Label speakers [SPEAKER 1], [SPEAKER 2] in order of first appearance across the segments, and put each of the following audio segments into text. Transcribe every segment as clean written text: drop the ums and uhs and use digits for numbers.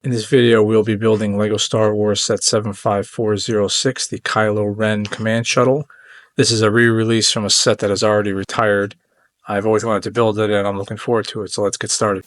[SPEAKER 1] In this video, we'll be building LEGO Star Wars Set 75406, the Kylo Ren Command Shuttle. This is a re-release from a set that is already retired. I've always wanted to build it and I'm looking forward to it, so let's get started.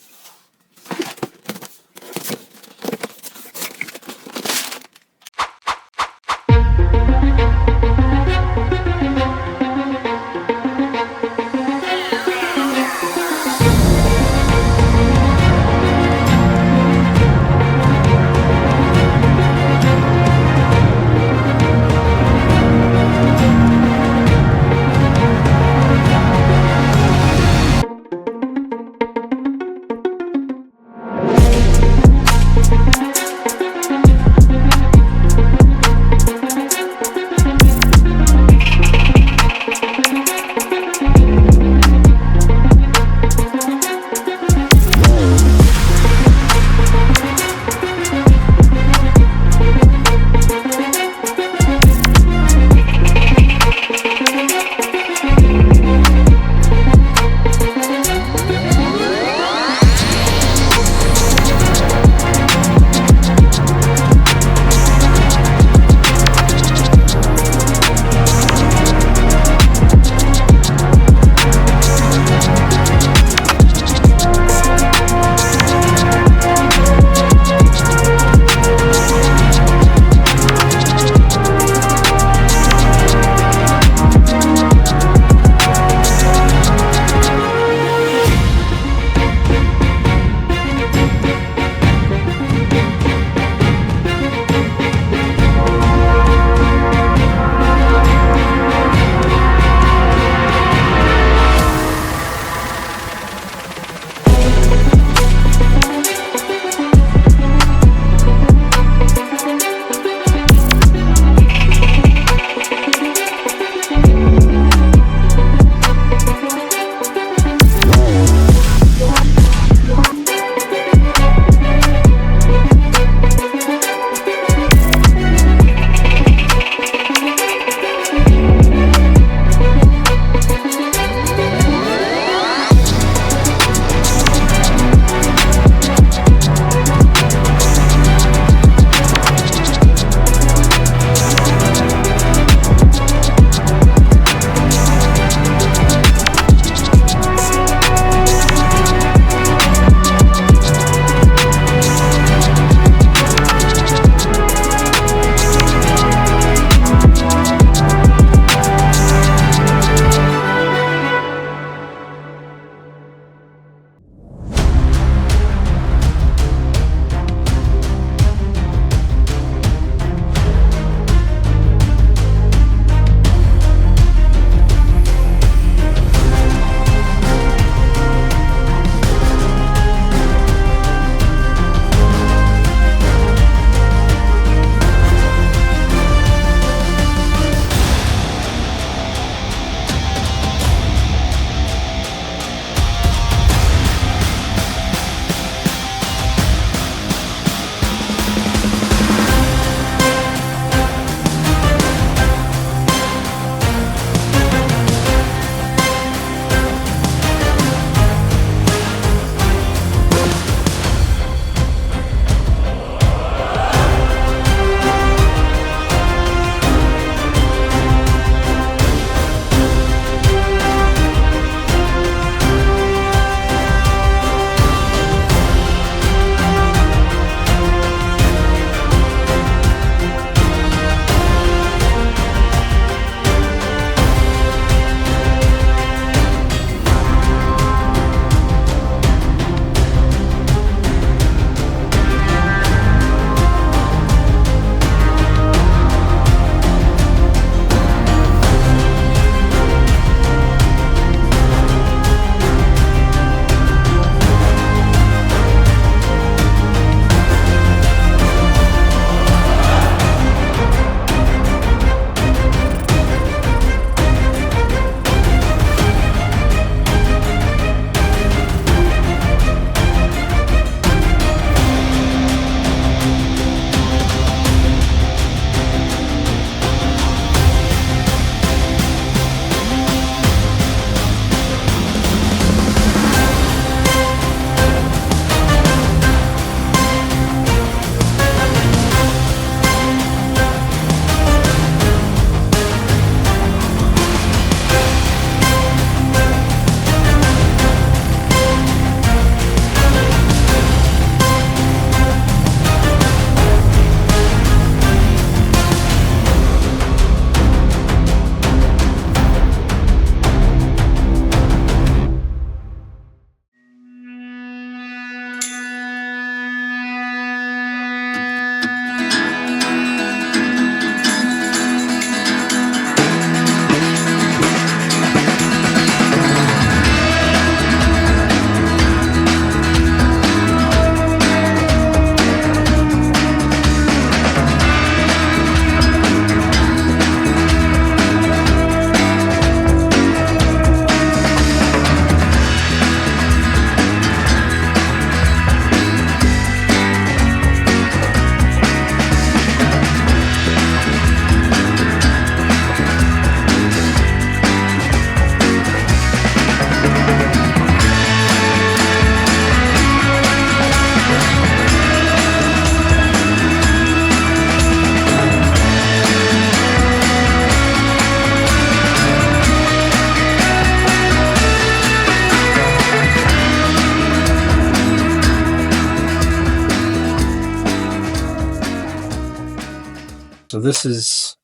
[SPEAKER 1] So this is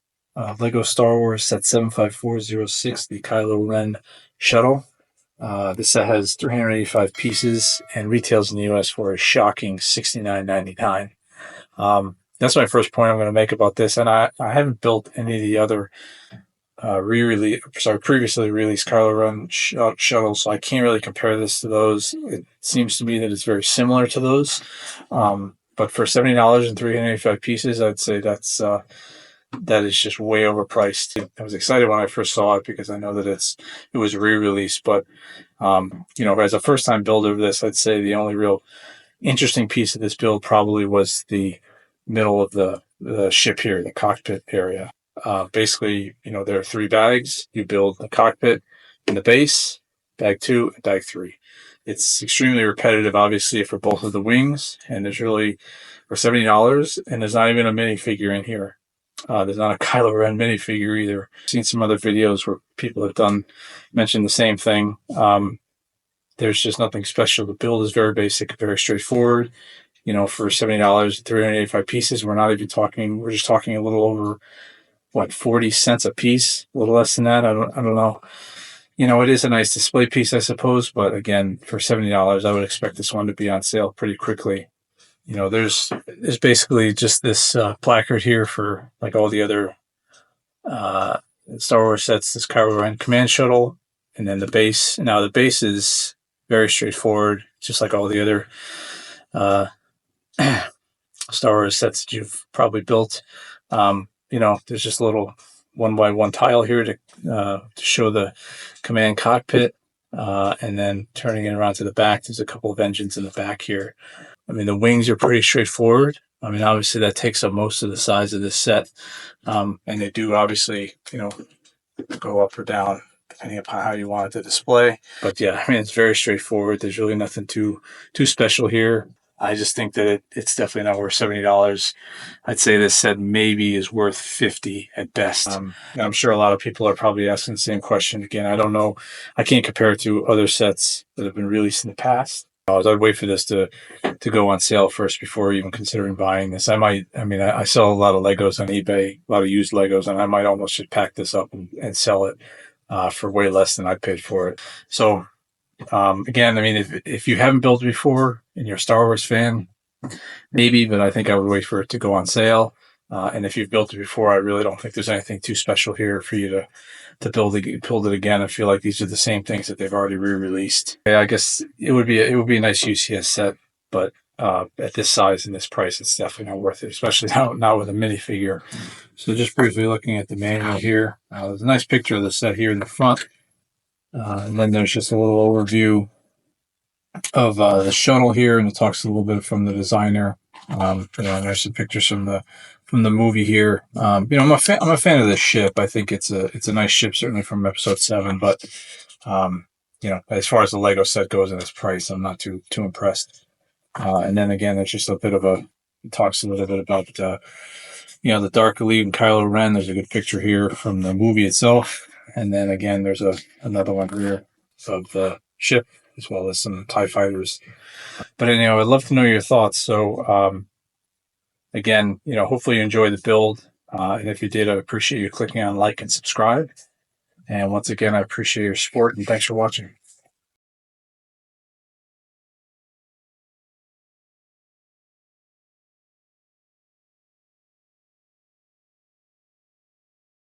[SPEAKER 1] Lego Star Wars set 75406, the Kylo Ren Shuttle. This set has 385 pieces and retails in the US for a shocking $69.99. That's my first point I'm going to make about this, and I haven't built any of the other previously released Kylo Ren shuttles, so I can't really compare this to those. It seems to me that it's very similar to those, but for $70 and 385 pieces, I'd say that is just way overpriced. I was excited when I first saw it because I know that it was re-released, but as a first-time builder of this, I'd say the only real interesting piece of this build probably was the middle of the ship here, the cockpit area. Basically, there are 3 bags. You build the cockpit and the base, bag 2 and bag 3. It's extremely repetitive, obviously, for both of the wings, and there's really, for $70, and there's not even a minifigure in here. There's not a Kylo Ren minifigure either. I've seen some other videos where people have mentioned the same thing. There's just nothing special. The build is very basic, very straightforward. For $70, 385 pieces, we're just talking a little over, 40 cents a piece, a little less than that. I don't know. It is a nice display piece, I suppose, but again, for $70, I would expect this one to be on sale pretty quickly. There's basically just this placard here for like all the other Star Wars sets, this Kylo Ren command shuttle, and then the base. Now the base is very straightforward, just like all the other Star Wars sets that you've probably built. There's just a little 1x1 tile here to show the command cockpit, and then turning it around to the back, there's a couple of engines in the back here. The wings are pretty straightforward. Obviously that takes up most of the size of this set, and they do obviously, go up or down depending upon how you want it to display. But yeah, it's very straightforward. There's really nothing too special here. I just think that it's definitely not worth $70. I'd say this set maybe is worth $50 at best. I'm sure a lot of people are probably asking the same question again. I don't know. I can't compare it to other sets that have been released in the past. I'd wait for this to go on sale first before even considering buying this. I sell a lot of Legos on eBay, a lot of used Legos, and I might almost just pack this up and sell it for way less than I paid for it. So again, if you haven't built it before and you're a Star Wars fan, maybe, but I think I would wait for it to go on sale. And if you've built it before, I really don't think there's anything too special here for you to build it again. I feel like these are the same things that they've already re-released. I guess it would be a nice UCS set, but at this size and this price, it's definitely not worth it, especially not with a minifigure. So just briefly looking at the manual here, there's a nice picture of the set here in the front, and then there's just a little overview of the shuttle here, and it talks a little bit from the designer. There's some pictures from the movie here. I'm a fan of this ship. I think it's a nice ship, certainly from Episode 7. But as far as the Lego set goes and its price, I'm not too impressed. And then again, there's just it talks a little bit about the Dark Elite and Kylo Ren. There's a good picture here from the movie itself, and then again, there's another one here of the ship, as well as some TIE fighters. But anyway, I'd love to know your thoughts. So again, hopefully you enjoyed the build. And if you did, I appreciate you clicking on like and subscribe. And once again, I appreciate your support, and thanks for watching.